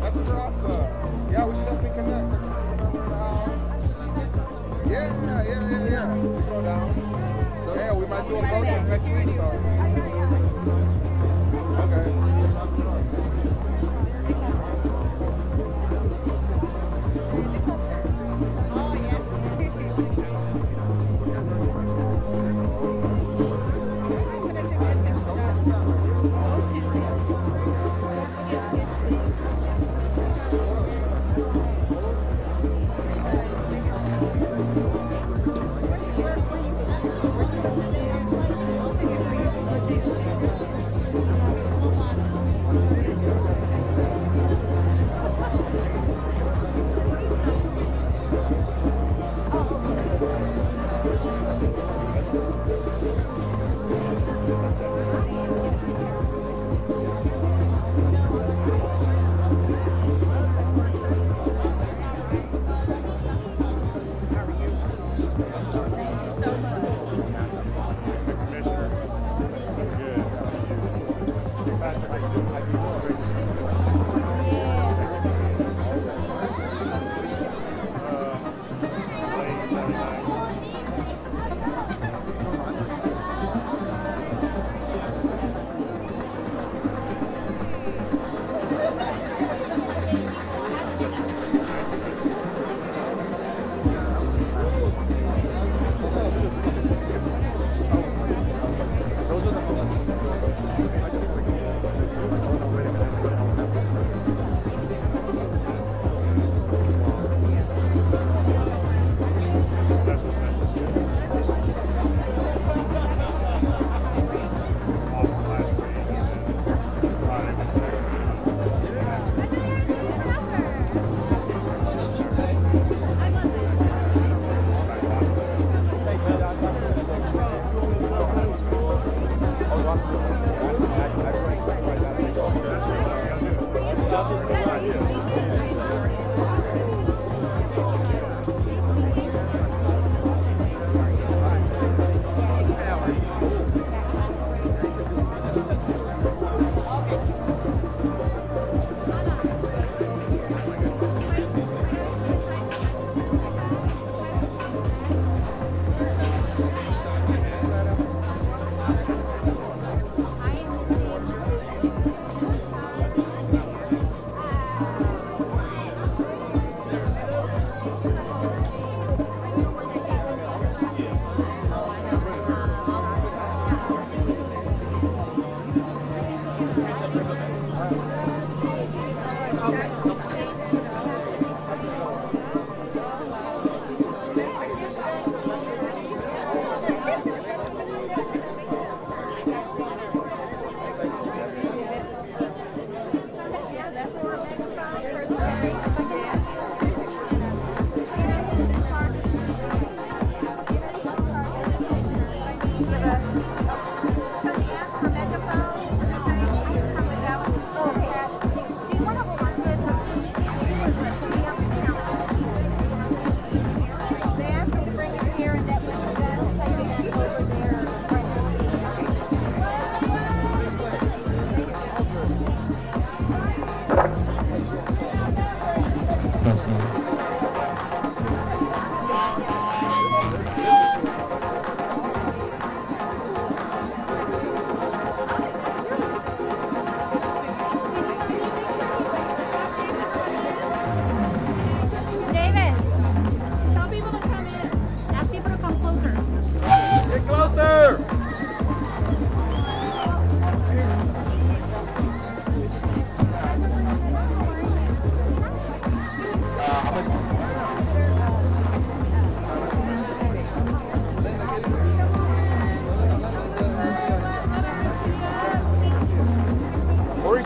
That's super awesome. Yeah, we should definitely connect. Yeah. Go down. Yeah, we might do a protest next week, so. Okay.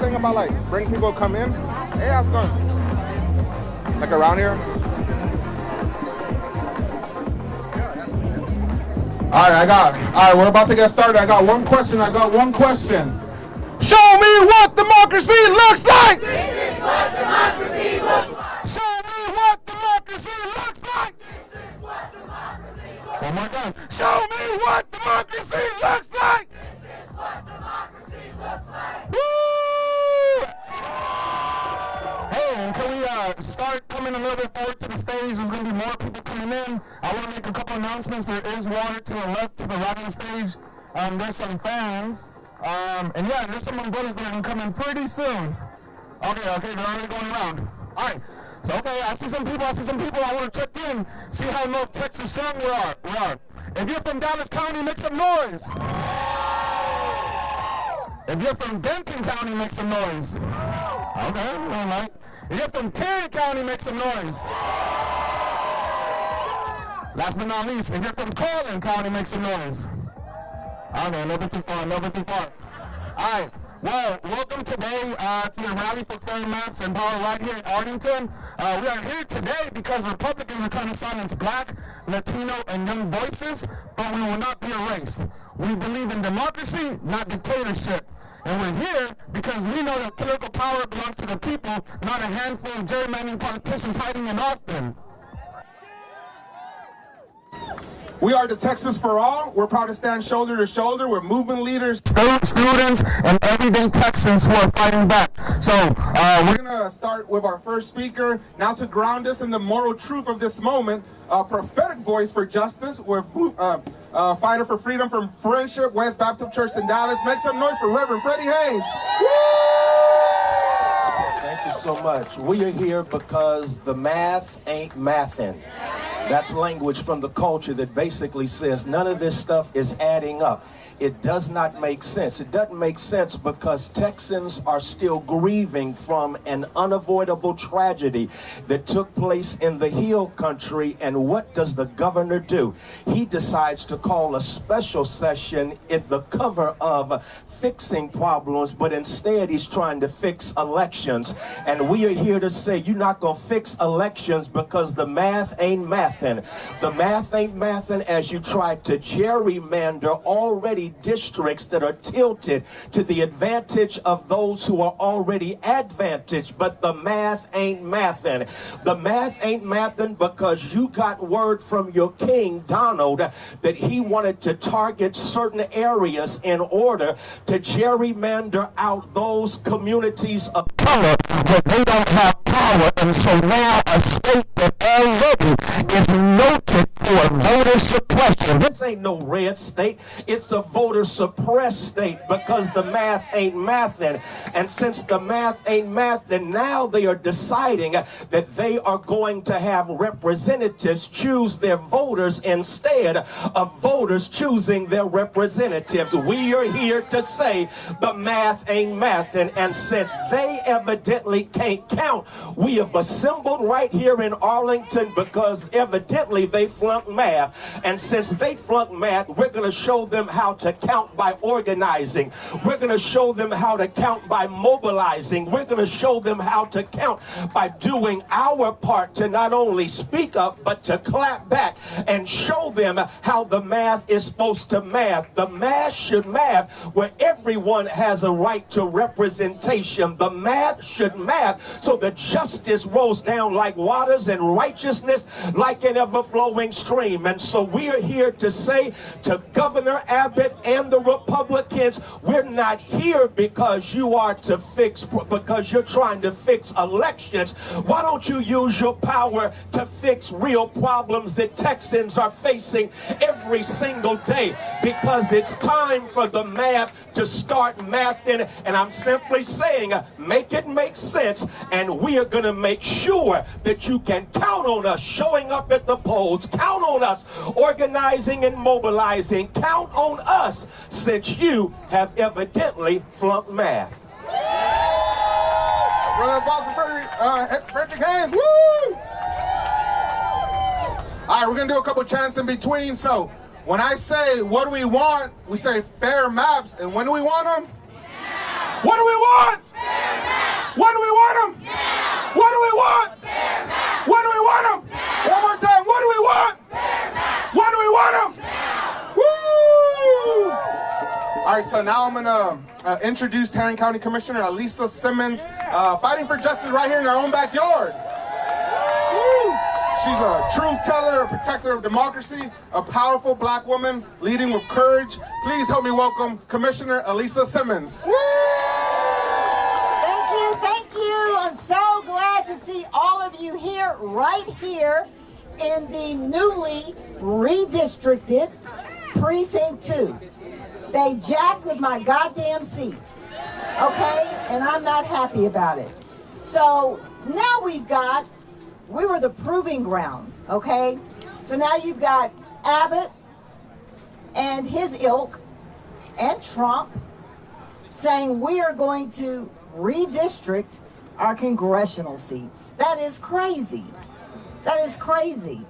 About like bring people come in. Hey, how's it going? Like around here? All right, we're about to get started. I got one question. Show me what democracy looks like! This is what democracy looks like! Show me what democracy looks like! This is what democracy looks like! One more time. Show me what democracy looks like! This is what democracy looks like! Woo! start coming a little bit forward to the stage. There's going to be more people coming in. I want to make a couple announcements. There is water to the left, to the right of the stage. There's some fans. And yeah, there's some umbrellas that can come in pretty soon. Okay, they're already going around. All right. So, okay, I see some people. I want to check in, see how North Texas strong we are. If you're from Dallas County, make some noise. If you're from Denton County, make some noise. Okay, all right. If you're from Terry County, make some noise. Last but not least, if you're from Collin County, make some noise. Okay, a little bit too far. All right. Well, welcome today to the Rally for Fair Maps and Power right here in Arlington. We are here today because Republicans are trying to silence Black, Latino, and young voices, but we will not be erased. We believe in democracy, not dictatorship. And we're here because we know that political power belongs to the people, not a handful of gerrymandering politicians hiding in Austin. We are the Texas for All. We're proud to stand shoulder to shoulder with movement leaders, Students, and everyday Texans who are fighting back. So we're going to start with our first speaker. Now to ground us in the moral truth of this moment, a prophetic voice for justice with fighter for freedom from Friendship West Baptist Church in Dallas. Make some noise for Reverend Freddie Haynes. Woo! Thank you so much. We are here because the math ain't mathin'. That's language from the culture that basically says none of this stuff is adding up. It does not make sense. It doesn't make sense because Texans are still grieving from an unavoidable tragedy that took place in the Hill Country. And what does the governor do? He decides to call a special session in the cover of fixing problems, but instead he's trying to fix elections. And we are here to say you're not going to fix elections because the math ain't mathin'. The math ain't mathin' as you try to gerrymander already districts that are tilted to the advantage of those who are already advantaged. But the math ain't mathin'. The math ain't mathin' because you got word from your king, Donald, that he wanted to target certain areas in order to gerrymander out those communities of color that they don't have power. And so now a state that already is noted for voter suppression. This ain't no red state. It's a voter suppressed state because the math ain't mathin'. And since the math ain't mathin', now they are deciding that they are going to have representatives choose their voters instead of voters choosing their representatives. We are here to say the math ain't mathin'. And since they evidently can't count, we have assembled right here in Arlington because evidently they flunked math. And since they flunked math, we're going to show them how to count by organizing. We're going to show them how to count by mobilizing. We're going to show them how to count by doing our part to not only speak up, but to clap back and show them how the math is supposed to math. The math should math where everyone has a right to representation. The math should math so that justice rolls down like waters and righteousness like an ever-flowing stream. And so we are here to say to Governor Abbott and the Republicans, we're not here because you are to fix, because you're trying to fix elections. Why don't you use your power to fix real problems that Texans are facing every single day? Because it's time for the math to start mathing. And I'm simply saying, make it make sense. And we are going to make sure that you can count on us showing up at the polls. Count on us organizing and mobilizing. Count on us since you have evidently flunked math. Round of applause for Frederick Haynes. Woo! All right, we're going to do a couple chants in between. So when I say, what do we want? We say fair maps. And when do we want them? Now. What do we want? Fair maps. When do we want them? Now. What do we want? Fair maps. When do we want them? Now. One more time. What do we want? Fair maps. When do we want them? Now. Woo! All right, so now I'm going to introduce Tarrant County Commissioner Alisa Simmons, fighting for justice right here in our own backyard. Woo! She's a truth teller, a protector of democracy, a powerful black woman leading with courage. Please help me welcome Commissioner Alisa Simmons. Woo! Thank you. I'm so glad to see all right here in the newly redistricted Precinct 2. They jacked with my goddamn seat, okay? And I'm not happy about it. So now we were the proving ground, okay? So now you've got Abbott and his ilk and Trump saying we are going to redistrict our congressional seats. That is crazy. That is crazy.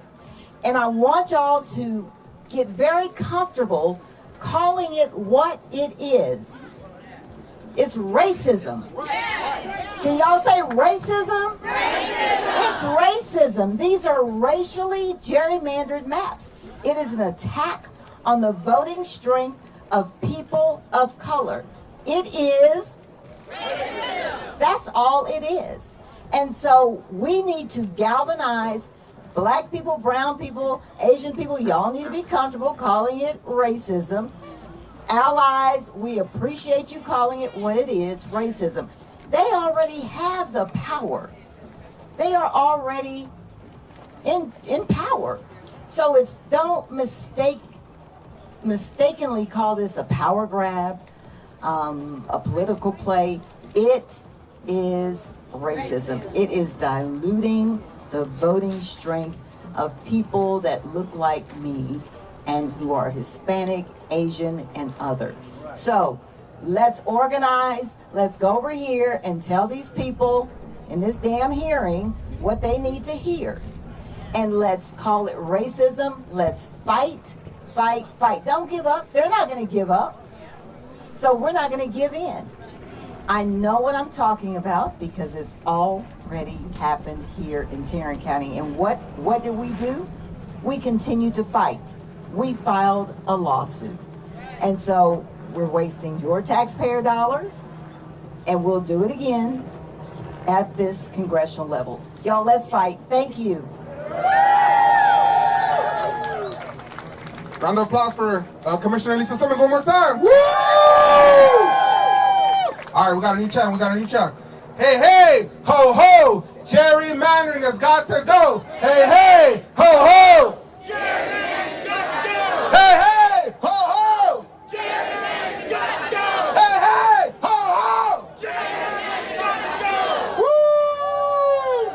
And I want y'all to get very comfortable calling it what it is. It's racism. Can y'all say racism? Racism! It's racism. These are racially gerrymandered maps. It is an attack on the voting strength of people of color. It is racism. That's all it is. And so we need to galvanize black people, brown people, Asian people. Y'all need to be comfortable calling it racism. Allies, we appreciate you calling it what it is, racism. They already have the power. They are already in power. So don't mistakenly call this a power grab, a political play. It is racism. It is diluting the voting strength of people that look like me and who are Hispanic, Asian, and other. So let's organize. Let's go over here and tell these people in this damn hearing what they need to hear. And let's call it racism. Let's fight, fight, fight. Don't give up. They're not going to give up. So we're not going to give in. I know what I'm talking about because it's already happened here in Tarrant County. And what did we do? We continue to fight. We filed a lawsuit. And so we're wasting your taxpayer dollars, and we'll do it again at this congressional level. Y'all, let's fight. Thank you. Round of applause for Commissioner Lisa Simmons one more time. Woo! All right, we got a new chant. Hey, hey, ho, ho, gerrymandering has got to go. Hey, hey, ho, ho. Gerrymandering's got to go! Hey, hey, ho, ho. Gerrymandering's got to go! Hey, hey, ho, ho. Gerrymandering's got to go! Woo!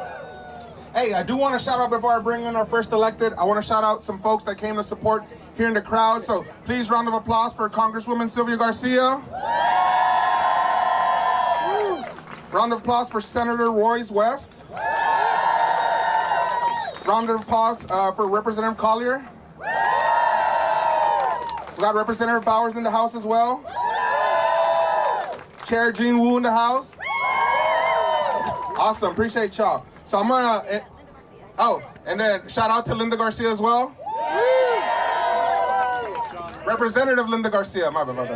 Hey, I do want to shout out before I bring in our first elected. I want to shout out some folks that came to support here in the crowd. So please, round of applause for Congresswoman Sylvia Garcia. Round of applause for Senator Royce West. Round of applause for Representative Collier. We got Representative Bowers in the house as well. Chair Jean Wu in the house. Awesome, appreciate y'all. So I'm gonna, and then shout out to Linda Garcia as well. Representative Linda Garcia, my bad.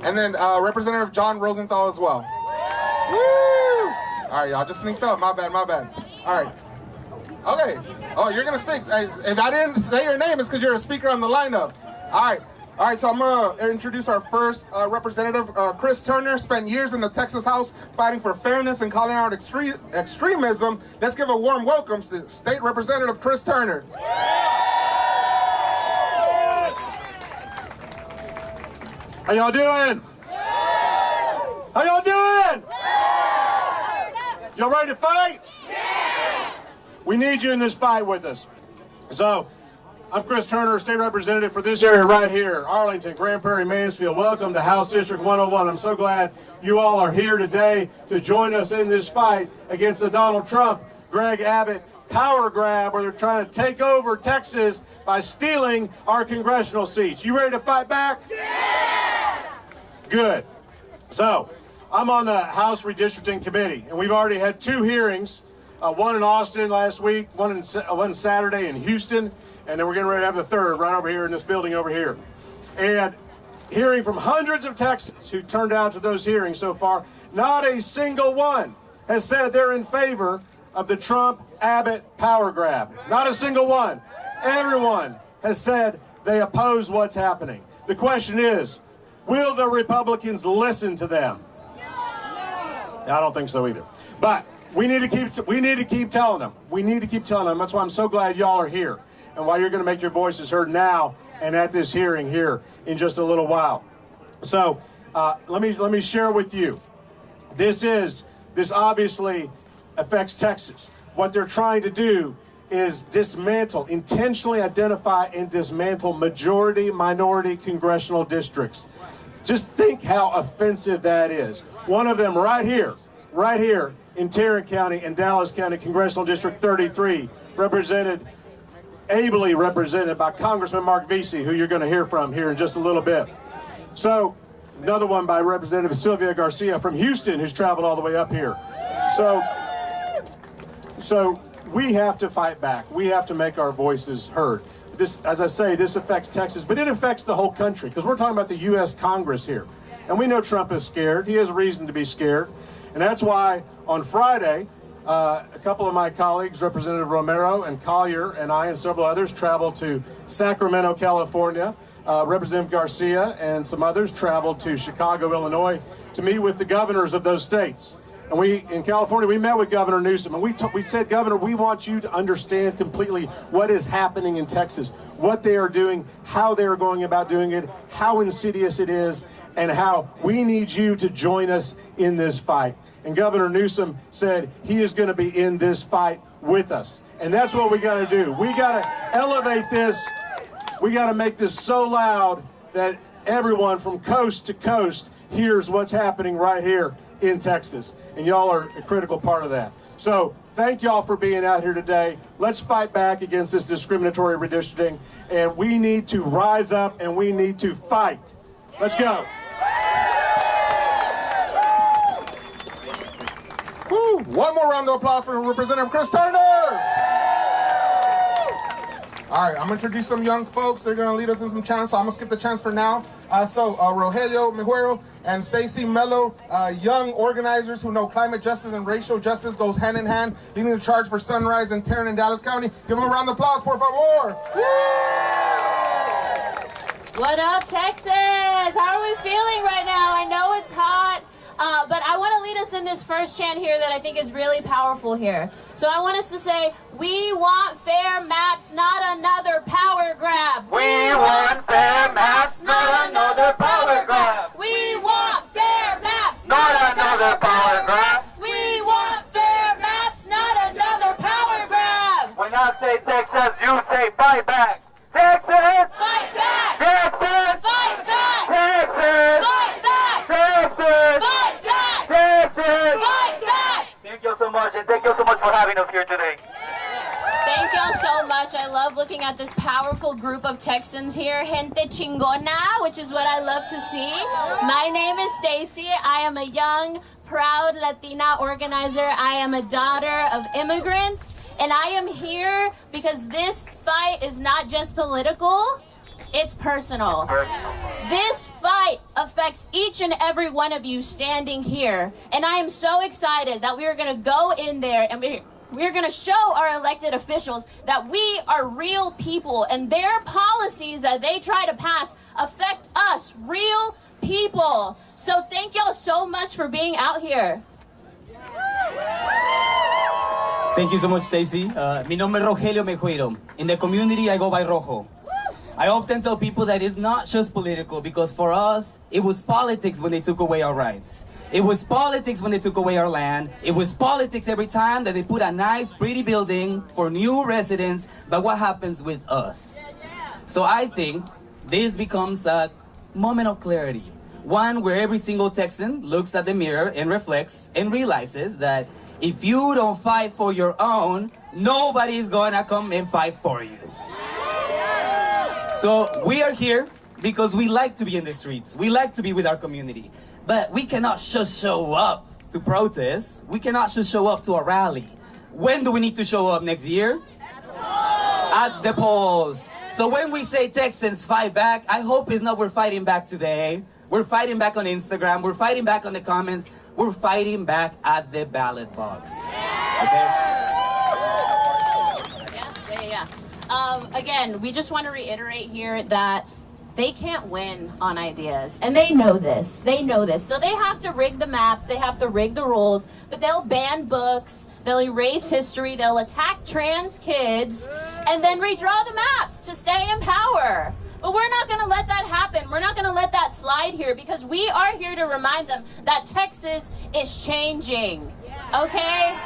And then Representative John Rosenthal as well. Woo! All right, y'all just sneaked up. My bad. All right. Okay. Oh, you're gonna speak. If I didn't say your name, it's because you're a speaker on the lineup. All right. So I'm gonna introduce our first representative, Chris Turner. Spent years in the Texas House fighting for fairness and calling out extremism. Let's give a warm welcome to State Representative Chris Turner. How y'all doing? How y'all doing? Y'all ready to fight? Yes! We need you in this fight with us. So, I'm Chris Turner, state representative for this area right here, Arlington, Grand Prairie, Mansfield. Welcome to House District 101. I'm so glad you all are here today to join us in this fight against the Donald Trump, Greg Abbott power grab where they're trying to take over Texas by stealing our congressional seats. You ready to fight back? Yes! Good. So, I'm on the House Redistricting Committee, and we've already had 2 hearings, one in Austin last week, one Saturday in Houston, and then we're getting ready to have the 3rd right over here in this building over here. And hearing from hundreds of Texans who turned out to those hearings so far, not a single one has said they're in favor of the Trump-Abbott power grab. Not a single one. Everyone has said they oppose what's happening. The question is, will the Republicans listen to them? I don't think so either. But we need to keep telling them. We need to keep telling them. That's why I'm so glad y'all are here, and why you're going to make your voices heard now and at this hearing here in just a little while. So let me share with you. This obviously affects Texas. What they're trying to do is intentionally identify and dismantle majority-minority congressional districts. Just think how offensive that is. One of them right here in Tarrant County and Dallas County, Congressional District 33, ably represented by Congressman Mark Vesey, who you're going to hear from here in just a little bit. So, another one by Representative Sylvia Garcia from Houston, who's traveled all the way up here. So we have to fight back. We have to make our voices heard. This, as I say, this affects Texas, but it affects the whole country, because we're talking about the U.S. Congress here. And we know Trump is scared. He has reason to be scared. And that's why on Friday, a couple of my colleagues, Representative Romero and Collier, and I and several others traveled to Sacramento, California. Representative Garcia and some others traveled to Chicago, Illinois, to meet with the governors of those states. And in California, we met with Governor Newsom, and we said, Governor, we want you to understand completely what is happening in Texas, what they are doing, how they are going about doing it, how insidious it is, and how we need you to join us in this fight. And Governor Newsom said he is going to be in this fight with us. And that's what we got to do. We got to elevate this. We got to make this so loud that everyone from coast to coast hears what's happening right here in Texas. And y'all are a critical part of that. So thank y'all for being out here today. Let's fight back against this discriminatory redistricting. And we need to rise up and we need to fight. Let's go. Woo! One more round of applause for Representative Chris Turner. All right, I'm gonna introduce some young folks. They're gonna lead us in some chants, so I'm gonna skip the chants for now. Rogelio Mejuero and Stacy Mello, young organizers who know climate justice and racial justice goes hand in hand, leading the charge for Sunrise and Tarrant and Dallas County. Give them a round of applause, por favor. What up, Texas? How are we feeling right now? I know it's hot. But I want to lead us in this first chant here that I think is really powerful here. So I want us to say, we want fair maps, not another power grab. We want fair maps, not another power grab. We want fair maps, Not another power grab. We want fair maps, not another power grab. When I say Texas, you say fight back. Texas! Fight back! Texas! Fight back! Texas! Fight back! Texas! Fight back! Texas! Fight back! Thank you so much, and thank you so much for having us here today. Thank y'all so much. I love looking at this powerful group of Texans here. Gente chingona, which is what I love to see. My name is Stacy. I am a young, proud Latina organizer. I am a daughter of immigrants. And I am here because this fight is not just political, it's personal. This fight affects each and every one of you standing here. And I am so excited that we are going to go in there and we're going to show our elected officials that we are real people and their policies that they try to pass affect us, real people. So thank y'all so much for being out here. Thank you so much, Stacy. Mi nombre es Rogelio Mejuero. In the community, I go by Rojo. I often tell people that it's not just political, because for us, it was politics when they took away our rights. It was politics when they took away our land. It was politics every time that they put a nice, pretty building for new residents. But what happens with us? So I think this becomes a moment of clarity. One where every single Texan looks at the mirror and reflects and realizes that if you don't fight for your own, nobody's gonna come and fight for you. So we are here because we like to be in the streets. We like to be with our community. But we cannot just show up to protest. We cannot just show up to a rally. When do we need to show up next year? At the polls. So when we say Texans fight back, I hope it's not we're fighting back today. We're fighting back on Instagram. We're fighting back on the comments. We're fighting back at the ballot box. Okay? Yeah. Again, we just want to reiterate here that they can't win on ideas. And they know this. They know this. So they have to rig the maps. They have to rig the rules. But they'll ban books. They'll erase history. They'll attack trans kids. And then redraw the maps to stay in power. But we're not going to let that happen. We're not going to let that slide here, because we are here to remind them that Texas is changing. Okay?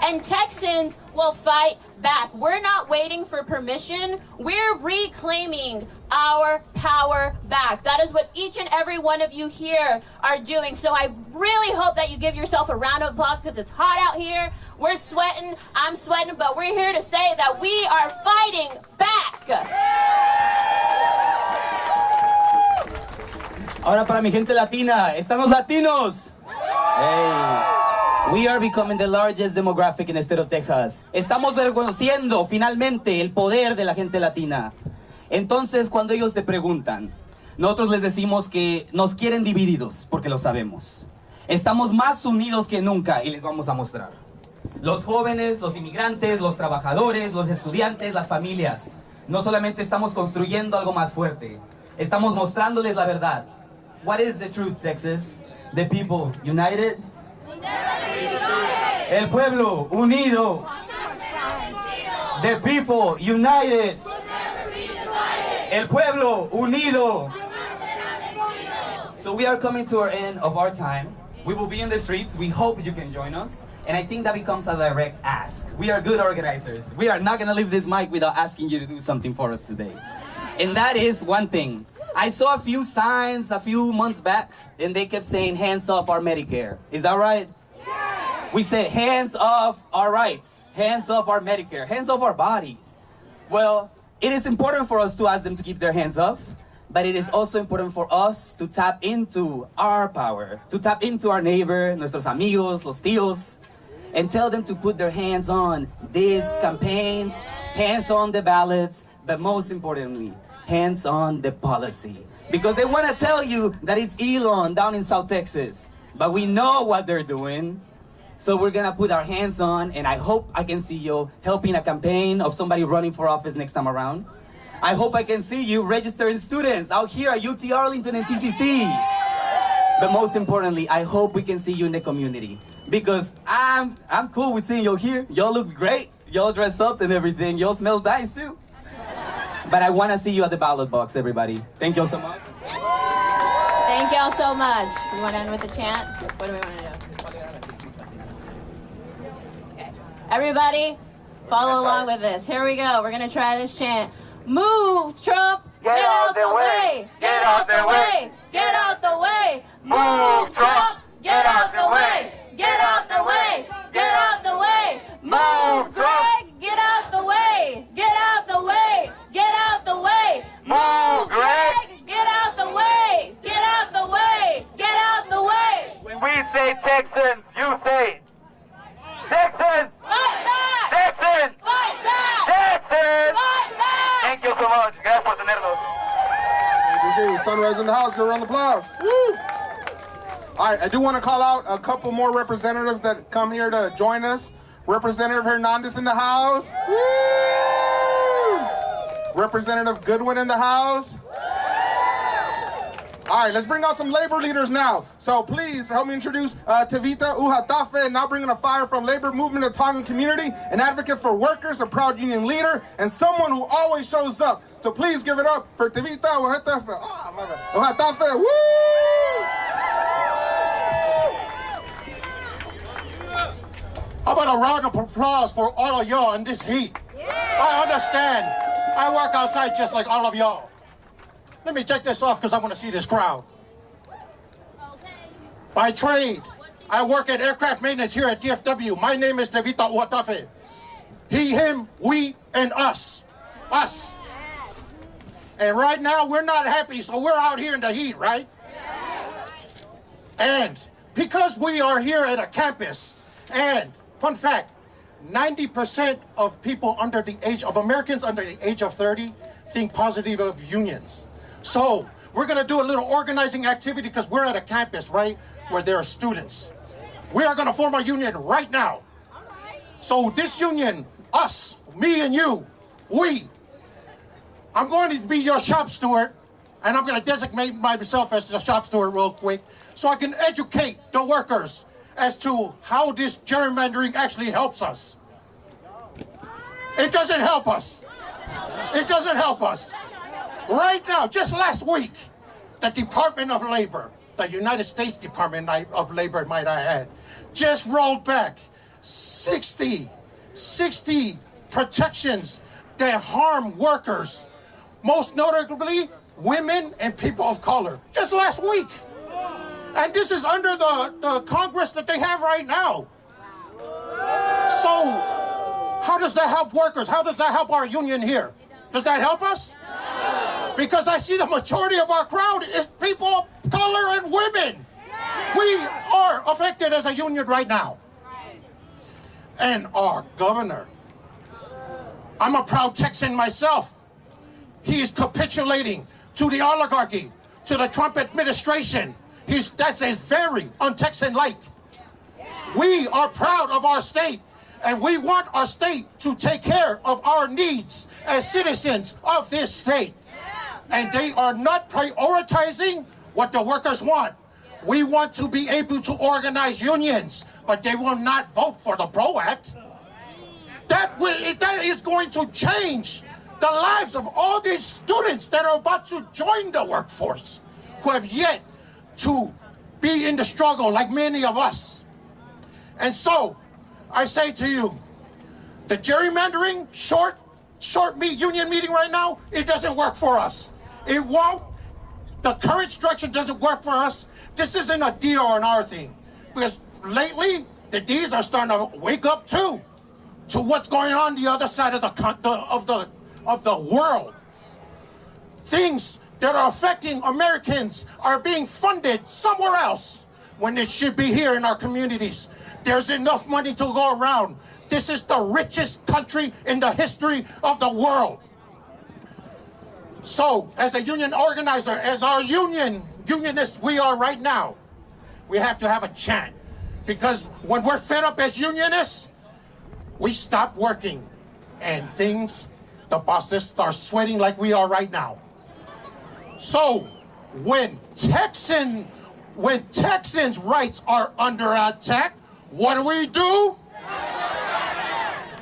And Texans will fight back. We're not waiting for permission. We're reclaiming our power back. That is what each and every one of you here are doing. So I really hope that you give yourself a round of applause, because it's hot out here. We're sweating. I'm sweating. But we're here to say that we are fighting back. Ahora para mi gente latina, ¿están los latinos? Hey. We are becoming the largest demographic in the state of Texas. Estamos reconociendo finalmente el poder de la gente latina. Entonces, cuando ellos te preguntan, nosotros les decimos que nos quieren divididos, porque lo sabemos. Estamos más unidos que nunca y les vamos a mostrar. Los jóvenes, los inmigrantes, los trabajadores, los estudiantes, las familias. No solamente estamos construyendo algo más fuerte, estamos mostrándoles la verdad. What is the truth, Texas? The people united. El pueblo unido. The people united. El pueblo unido. So we are coming to our end of our time. We will be in the streets. We hope you can join us. And I think that becomes a direct ask. We are good organizers. We are not going to leave this mic without asking you to do something for us today. And that is one thing. I saw a few signs a few months back, and they kept saying, hands off our Medicare. Is that right? Yeah. We said, hands off our rights, hands off our Medicare, hands off our bodies. Well, it is important for us to ask them to keep their hands off, but it is also important for us to tap into our power, to tap into our neighbor, nuestros amigos, los tíos, and tell them to put their hands on these campaigns, hands on the ballots, but most importantly, hands on the policy. Because they want to tell you that it's Elon down in South Texas. But we know what they're doing. So we're going to put our hands on, and I hope I can see you helping a campaign of somebody running for office next time around. I hope I can see you registering students out here at UT Arlington and TCC. But most importantly, I hope we can see you in the community. Because I'm cool with seeing you here. Y'all look great. Y'all dress up and everything. Y'all smell nice too. But I want to see you at the ballot box, everybody. Thank you all so much. Thank y'all so much. We want to end with a chant? What do we want to do? Okay. Everybody, follow along with this. Here we go. We're going to try this chant. Move, Trump. Get out the way. Get out the way. Get out the way. Move, Trump. Get out the way. Get out the way. Get out the way. Move, Greg. Get out the way. Get out the way. Get out the way. Move, Greg. Get out the way. Get out the way. Get out the way. When we say Texans, you say Texans. Fight back. Texans. Fight back. Texans. Fight back. Thank you so much. Gracias por tenernos. Sunrise in the house. Give a round of applause. Woo! All right, I do want to call out a couple more representatives that come here to join us. Representative Hernandez in the house. Woo! Representative Goodwin in the house. All right, let's bring out some labor leaders now. So please help me introduce Tevita Ujatafe, now bringing a fire from labor movement of Tongan community, an advocate for workers, a proud union leader, and someone who always shows up. So please give it up for Tevita Ujatafe. Ujatafe, woo! How about a round of applause for all of y'all in this heat? Yeah. I understand. I work outside just like all of y'all. Let me take this off because I want to see this crowd. Okay. By trade, I work at aircraft maintenance here at DFW. My name is Tevita Uatafe. He, him, we, and us. Us. And right now, we're not happy, so we're out here in the heat, right? And because we are here at a campus, and fun fact, 90% of people under the age of Americans under the age of 30 think positive of unions. So we're gonna do a little organizing activity because we're at a campus, right, where there are students. We are gonna form a union right now. So this union, us, me and you, we, I'm going to be your shop steward, and I'm going to designate myself as the shop steward real quick, so I can educate the workers as to how this gerrymandering actually helps us. It doesn't help us. It doesn't help us. Right now, just last week, the Department of Labor, the United States Department of Labor, might I add, just rolled back 60 protections that harm workers, most notably women and people of color, just last week. And this is under the Congress that they have right now. So how does that help workers? How does that help our union here? Does that help us? Because I see the majority of our crowd is people of color and women. We are affected as a union right now. And our governor, I'm a proud Texan myself. He is capitulating to the oligarchy, to the Trump administration. That's very un-Texan-like. We are proud of our state, and we want our state to take care of our needs as citizens of this state. And they are not prioritizing what the workers want. We want to be able to organize unions, but they will not vote for the PRO Act. That is going to change the lives of all these students that are about to join the workforce, who have yet to be in the struggle like many of us. And so, I say to you, the gerrymandering, short union meeting right now, it doesn't work for us. It won't. The current structure doesn't work for us. This isn't a D or an R thing. Because lately, the Ds are starting to wake up too to what's going on the other side of the world. Things that are affecting Americans are being funded somewhere else when it should be here in our communities. There's enough money to go around. This is the richest country in the history of the world. So, as a union organizer, as our unionists we are right now, we have to have a chant. Because when we're fed up as unionists, we stop working and the bosses start sweating like we are right now. So, when Texans' rights are under attack, what do?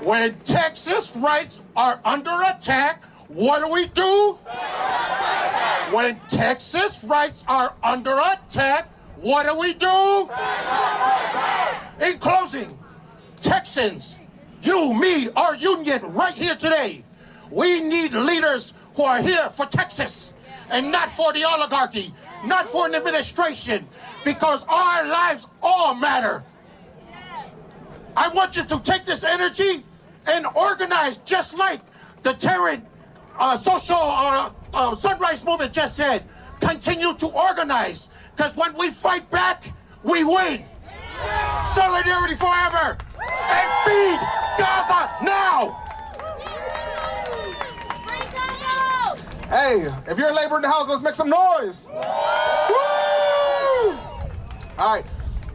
When Texas rights are under attack, what do? When Texas rights are under attack, what do? In closing, Texans, you, me, our union right here today, we need leaders who are here for Texas and not for the oligarchy, not for an administration, because our lives all matter. I want you to take this energy and organize just like the Terran social sunrise movement just said. Continue to organize, because when we fight back, we win. Solidarity forever, and feed Gaza now. Hey, if you're a labor in the house, let's make some noise. Woo! All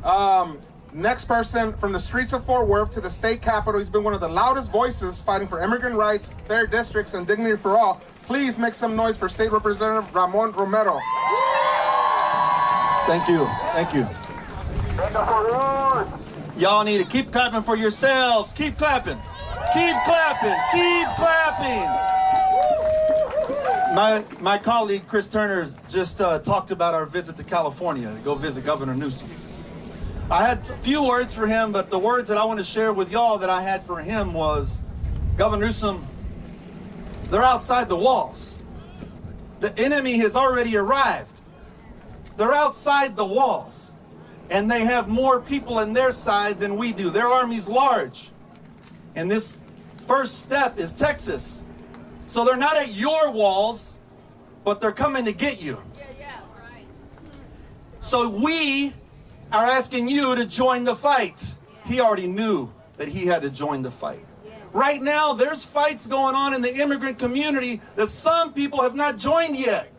right. Next person, from the streets of Fort Worth to the state capitol, he's been one of the loudest voices fighting for immigrant rights, fair districts, and dignity for all. Please make some noise for State Representative Ramon Romero. Thank you. Thank you. Y'all need to keep clapping for yourselves. Keep clapping. Keep clapping. Keep clapping. My colleague Chris Turner just talked about our visit to California to go visit Governor Newsom. I had a few words for him, but the words that I want to share with y'all that I had for him was, Governor Newsom, they're outside the walls. The enemy has already arrived. They're outside the walls, and they have more people on their side than we do. Their army's large, and this first step is Texas. So they're not at your walls, but they're coming to get you. So we are asking you to join the fight. He already knew that he had to join the fight. Right now, there's fights going on in the immigrant community that some people have not joined yet.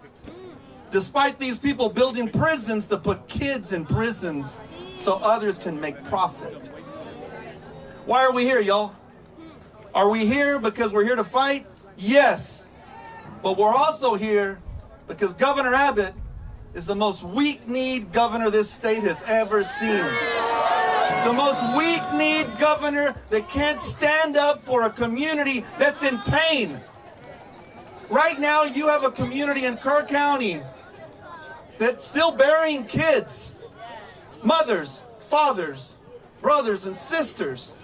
Despite these people building prisons to put kids in prisons so others can make profit. Why are we here, y'all? Are we here because we're here to fight? Yes. But we're also here because Governor Abbott is the most weak-kneed governor this state has ever seen. The most weak-kneed governor that can't stand up for a community that's in pain. Right now, you have a community in Kerr County that's still burying kids, mothers, fathers, brothers, and sisters.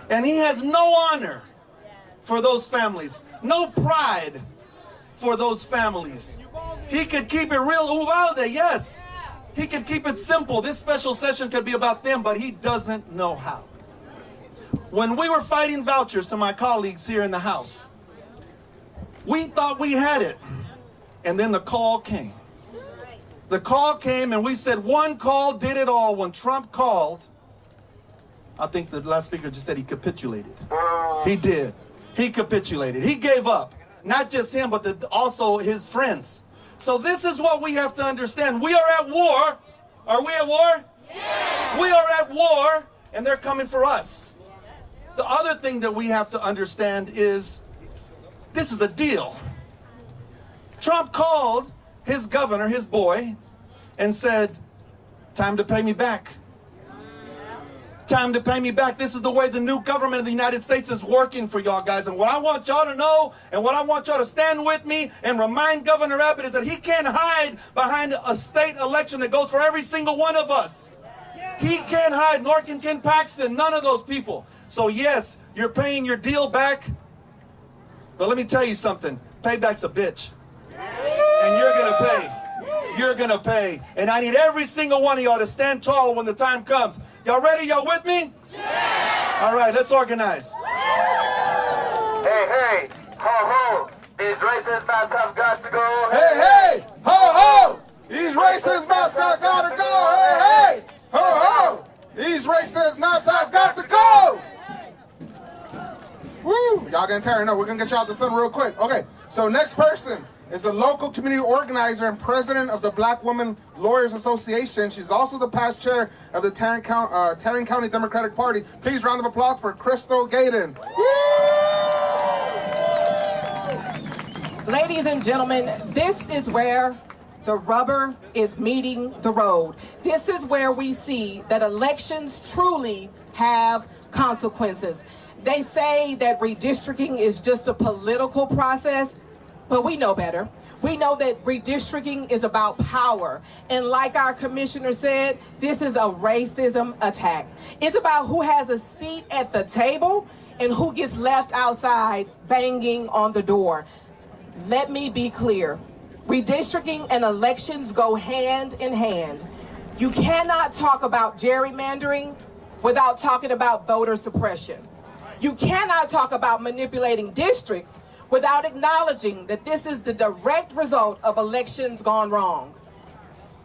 And he has no honor for those families, no pride for those families. He could keep it real, Uvalde, yes. He could keep it simple. This special session could be about them, but he doesn't know how. When we were fighting vouchers to my colleagues here in the House, we thought we had it. And then the call came. The call came and we said one call did it all. When Trump called, I think the last speaker just said he capitulated. He did. He capitulated. He gave up. Not just him, but also his friends. So this is what we have to understand. We are at war. Are we at war? Yeah. We are at war, and they're coming for us. The other thing that we have to understand is this is a deal. Trump called his governor, his boy, and said, time to pay me back. Time to pay me back. This is the way the new government of the United States is working for y'all guys. And what I want y'all to know, and what I want y'all to stand with me and remind Governor Abbott is that he can't hide behind a state election that goes for every single one of us. He can't hide, nor can Ken Paxton, none of those people. So yes, you're paying your deal back, but let me tell you something, payback's a bitch. And you're gonna pay. You're gonna pay. And I need every single one of y'all to stand tall when the time comes. Y'all ready? Y'all with me? Yeah. All right, let's organize. Hey, hey, ho, ho. These racist nuts have got to go. Hey, hey, ho, ho. These racist nuts have got to go. Hey, hey, ho, ho. These racist nuts have got to go. Woo! Y'all gonna tear it up. We're gonna get y'all to something real quick. Okay, so next person is a local community organizer and president of the Black Women Lawyers Association. She's also the past chair of the Tarrant County Democratic Party. Please, round of applause for Crystal Gaydon. Ladies and gentlemen, this is where the rubber is meeting the road. This is where we see that elections truly have consequences. They say that redistricting is just a political process, but we know better. We know that redistricting is about power. And like our commissioner said, this is a racism attack. It's about who has a seat at the table and who gets left outside banging on the door. Let me be clear. Redistricting and elections go hand in hand. You cannot talk about gerrymandering without talking about voter suppression. You cannot talk about manipulating districts without acknowledging that this is the direct result of elections gone wrong.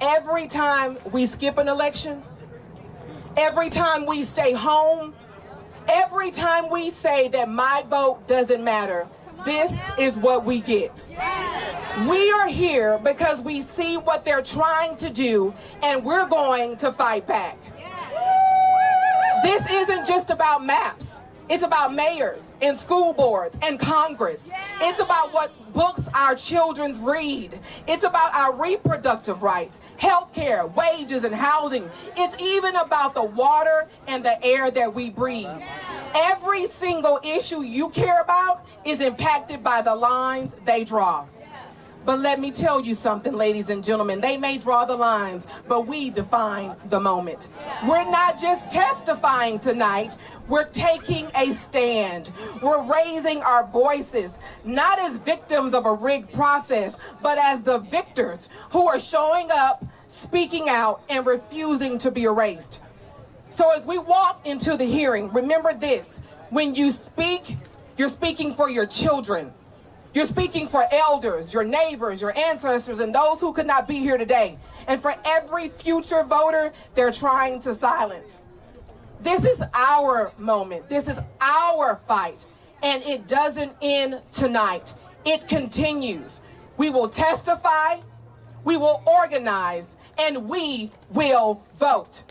Every time we skip an election, every time we stay home, every time we say that my vote doesn't matter, this is what we get. We are here because we see what they're trying to do, and we're going to fight back. This isn't just about maps. It's about mayors and school boards and Congress. It's about what books our children read. It's about our reproductive rights, healthcare, wages, and housing. It's even about the water and the air that we breathe. Every single issue you care about is impacted by the lines they draw. But let me tell you something, ladies and gentlemen. They may draw the lines, but we define the moment. We're not just testifying tonight. We're taking a stand. We're raising our voices, not as victims of a rigged process, but as the victors who are showing up, speaking out, and refusing to be erased. So as we walk into the hearing, remember this. When you speak, you're speaking for your children. You're speaking for elders, your neighbors, your ancestors, and those who could not be here today. And for every future voter they're trying to silence. This is our moment. This is our fight. And it doesn't end tonight. It continues. We will testify, we will organize, and we will vote.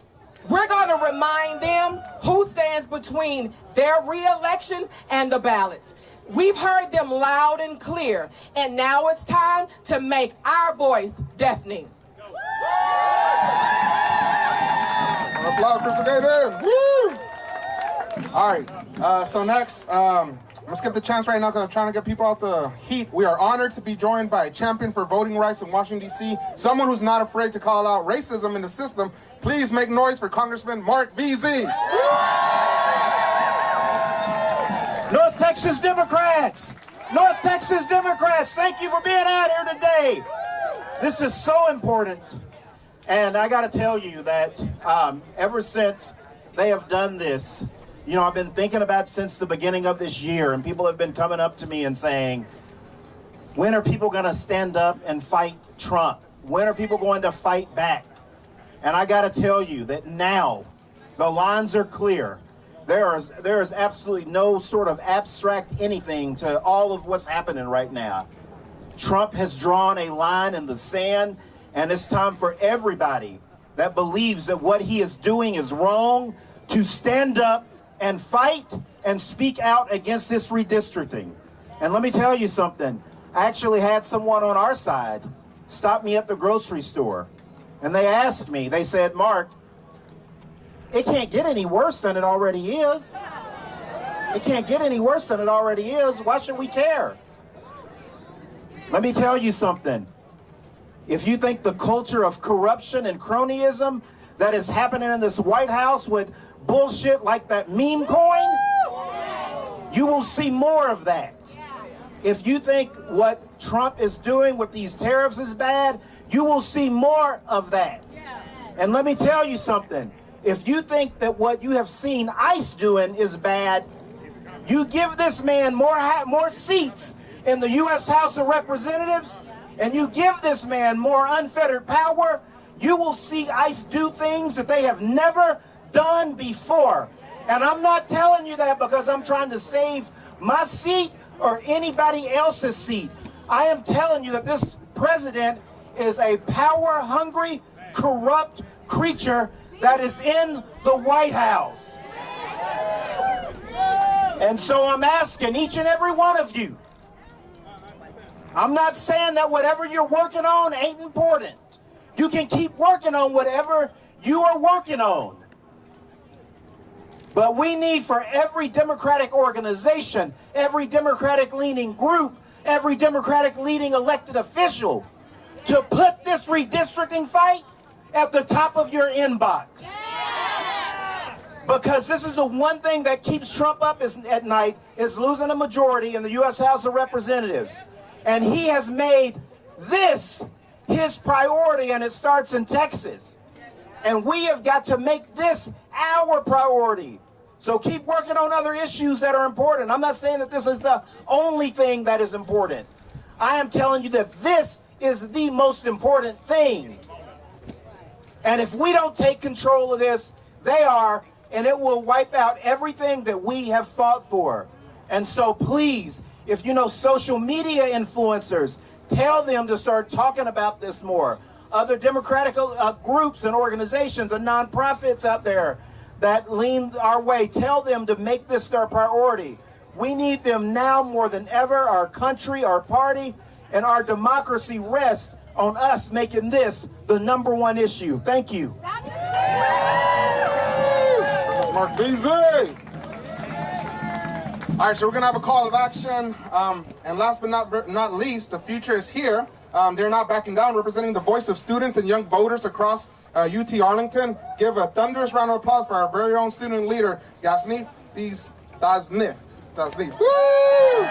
We're going to remind them who stands between their re-election and the ballots. We've heard them loud and clear, and now it's time to make our voice deafening. Applause, Crystal Gaten. Woo! All right, so next, I'm gonna skip the chance right now because I'm trying to get people out the heat. We are honored to be joined by a champion for voting rights in Washington, D.C., someone who's not afraid to call out racism in the system. Please make noise for Congressman Mark VZ. North Texas Democrats! North Texas Democrats, thank you for being out here today. This is so important. And I got to tell you that ever since they have done this, you know, I've been thinking about since the beginning of this year, and people have been coming up to me and saying, when are people going to stand up and fight Trump? When are people going to fight back? And I got to tell you that now the lines are clear. There is absolutely no sort of abstract anything to all of what's happening right now. Trump has drawn a line in the sand, and it's time for everybody that believes that what he is doing is wrong to stand up and fight and speak out against this redistricting. And let me tell you something. I actually had someone on our side stop me at the grocery store, and they asked me, they said, Mark, it can't get any worse than it already is. It can't get any worse than it already is. Why should we care? Let me tell you something. If you think the culture of corruption and cronyism that is happening in this White House with bullshit like that meme coin, you will see more of that. If you think what Trump is doing with these tariffs is bad, you will see more of that. And let me tell you something. If you think that what you have seen ICE doing is bad, you give this man more seats in the U.S. House of Representatives, and you give this man more unfettered power, you will see ICE do things that they have never done before. And I'm not telling you that because I'm trying to save my seat or anybody else's seat. I am telling you that this president is a power-hungry, corrupt creature that is in the White House. And so I'm asking each and every one of you, I'm not saying that whatever you're working on ain't important. You can keep working on whatever you are working on. But we need for every Democratic organization, every Democratic-leaning group, every Democratic-leading elected official to put this redistricting fight at the top of your inbox. Because this is the one thing that keeps Trump up at night, is losing a majority in the U.S. House of Representatives. And he has made this his priority, and it starts in Texas. And we have got to make this our priority. So keep working on other issues that are important. I'm not saying that this is the only thing that is important. I am telling you that this is the most important thing. And if we don't take control of this, they are, and it will wipe out everything that we have fought for. And so please, if you know social media influencers, tell them to start talking about this more. Other Democratic groups and organizations and nonprofits out there that lean our way, tell them to make this their priority. We need them now more than ever. Our country, our party, and our democracy rests on us making this the #1 issue. Thank you. That's Mark VZ. All right, so we're going to have a call of action. And last but not least, the future is here. They're not backing down, representing the voice of students and young voters across UT Arlington. Give a thunderous round of applause for our very own student leader, Yasnif Daznif. Woo!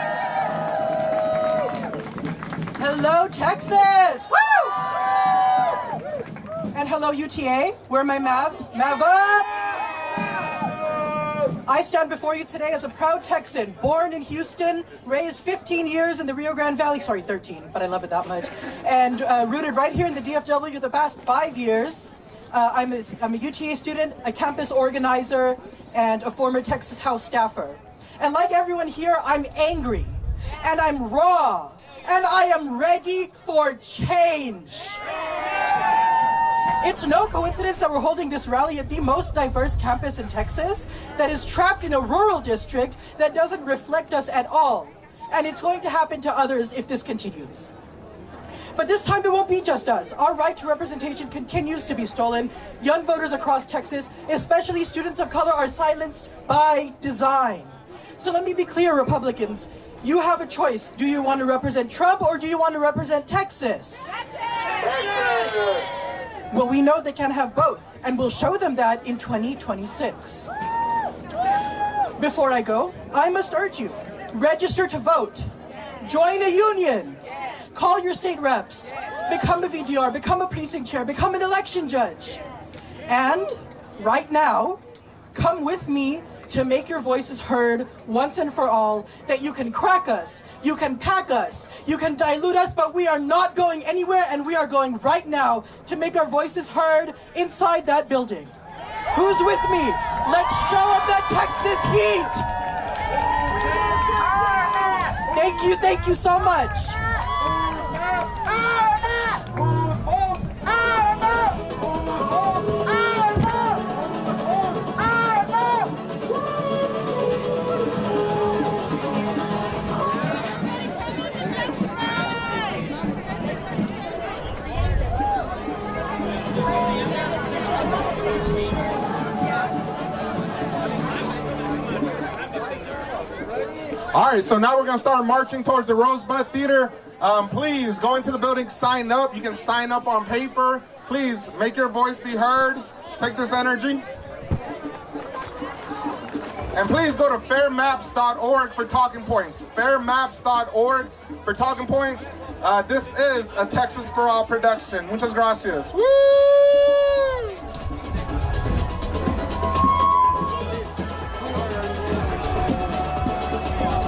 Hello, Texas! Woo! And hello, UTA. Where are my Mavs? Mav up! I stand before you today as a proud Texan, born in Houston, raised 15 years in the Rio Grande Valley, sorry, 13, but I love it that much, and rooted right here in the DFW the past 5 years. I'm a UTA student, a campus organizer, and a former Texas House staffer. And like everyone here, I'm angry, and I'm raw, and I am ready for change. It's no coincidence that we're holding this rally at the most diverse campus in Texas that is trapped in a rural district that doesn't reflect us at all. and it's going to happen to others if this continues. But this time it won't be just us. Our right to representation continues to be stolen. Young voters across Texas, especially students of color, are silenced by design. So let me be clear, Republicans. You have a choice. Do you want to represent Trump or do you want to represent Texas? Well, we know they can have both, and we'll show them that in 2026. Before I go, I must urge you, register to vote. Join a union. Call your state reps. Become a VDR, become a precinct chair, become an election judge. And right now, come with me to make your voices heard once and for all, that you can crack us, you can pack us, you can dilute us, but we are not going anywhere, and we are going right now to make our voices heard inside that building. Who's with me? Let's show them that Texas heat! Thank you so much. All right, so now we're going to start marching towards the Rosebud Theater. Please go into the building, sign up. You can sign up on paper. Please make your voice be heard. Take this energy. And please go to fairmaps.org for talking points. Fairmaps.org for talking points. This is a Texas for All production. Muchas gracias. Woo!